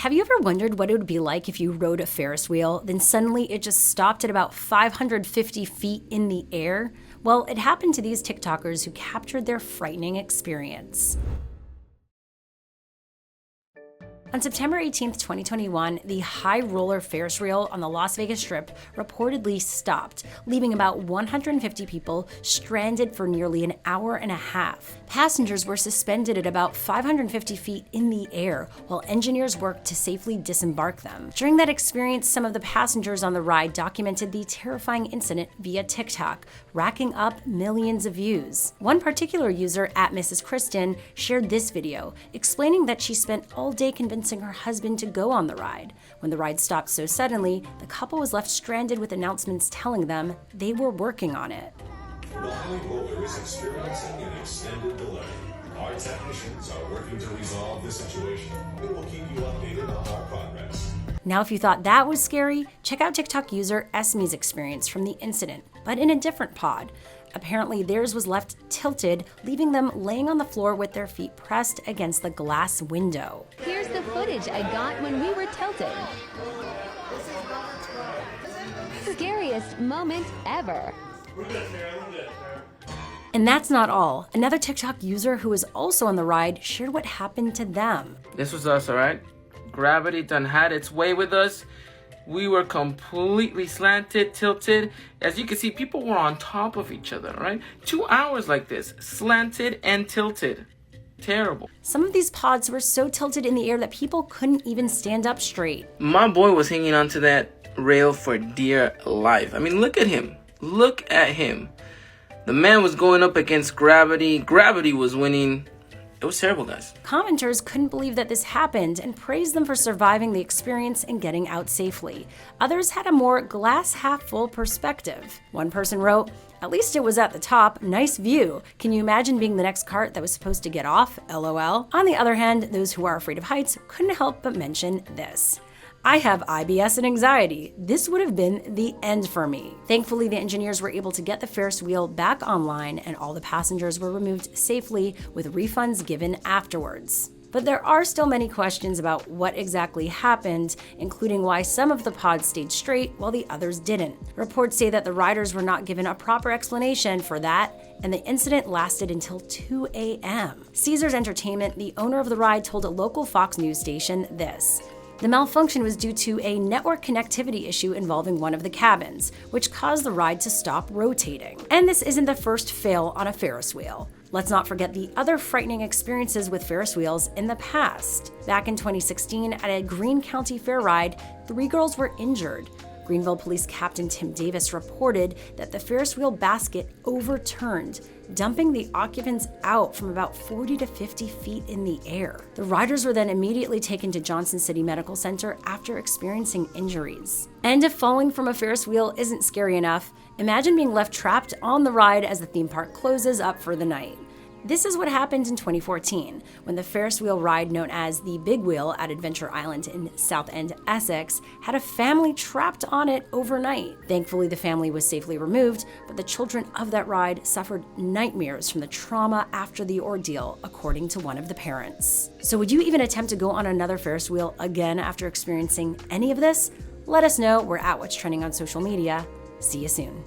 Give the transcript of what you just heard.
Have you ever wondered what it would be like if you rode a Ferris wheel, then suddenly it just stopped at about 550 feet in the air? Well, it happened to these TikTokers who captured their frightening experience. On September 18, 2021, the high roller Ferris wheel on the Las Vegas Strip reportedly stopped, leaving about 150 people stranded for nearly an hour and a half. Passengers were suspended at about 550 feet in the air while engineers worked to safely disembark them. During that experience, some of the passengers on the ride documented the terrifying incident via TikTok, racking up millions of views. One particular user, @MrsKristen, shared this video, explaining that she spent all day convincing her husband to go on the ride. When the ride stopped so suddenly, the couple was left stranded with announcements telling them they were working on it. The high roller is experiencing an extended delay. Our technicians are working to resolve the situation. We will keep you updated on our progress. Now, if you thought that was scary, check out TikTok user Esme's experience from the incident, but in a different pod. Apparently, theirs was left tilted, leaving them laying on the floor with their feet pressed against the glass window. Here's the footage I got when we were tilted. Scariest moment ever. And that's not all. Another TikTok user who was also on the ride shared what happened to them. This was us, all right? Gravity done had its way with us. We were completely slanted, tilted. As you can see, people were on top of each other, right? 2 hours like this, slanted and tilted. Terrible. Some of these pods were so tilted in the air that people couldn't even stand up straight. My boy was hanging onto that rail for dear life. I mean, look at him. Look at him. The man was going up against gravity. Gravity was winning. It was terrible, guys. Commenters couldn't believe that this happened and praised them for surviving the experience and getting out safely. Others had a more glass half full perspective. One person wrote, "At least it was at the top, nice view. Can you imagine being the next cart that was supposed to get off? LOL." On the other hand, those who are afraid of heights couldn't help but mention this. "I have IBS and anxiety. This would have been the end for me." Thankfully, the engineers were able to get the Ferris wheel back online and all the passengers were removed safely with refunds given afterwards. But there are still many questions about what exactly happened, including why some of the pods stayed straight while the others didn't. Reports say that the riders were not given a proper explanation for that, and the incident lasted until 2 a.m. Caesars Entertainment, the owner of the ride, told a local Fox News station this. The malfunction was due to a network connectivity issue involving one of the cabins, which caused the ride to stop rotating. And this isn't the first fail on a Ferris wheel. Let's not forget the other frightening experiences with Ferris wheels in the past. Back in 2016, at a Greene County Fair ride, 3 girls were injured. Greenville Police Captain Tim Davis reported that the Ferris wheel basket overturned, dumping the occupants out from about 40 to 50 feet in the air. The riders were then immediately taken to Johnson City Medical Center after experiencing injuries. And if falling from a Ferris wheel isn't scary enough, imagine being left trapped on the ride as the theme park closes up for the night. This is what happened in 2014, when the Ferris wheel ride known as the Big Wheel at Adventure Island in South End, Essex, had a family trapped on it overnight. Thankfully, the family was safely removed, but the children of that ride suffered nightmares from the trauma after the ordeal, according to one of the parents. So would you even attempt to go on another Ferris wheel again after experiencing any of this? Let us know. We're at What's Trending on social media. See you soon.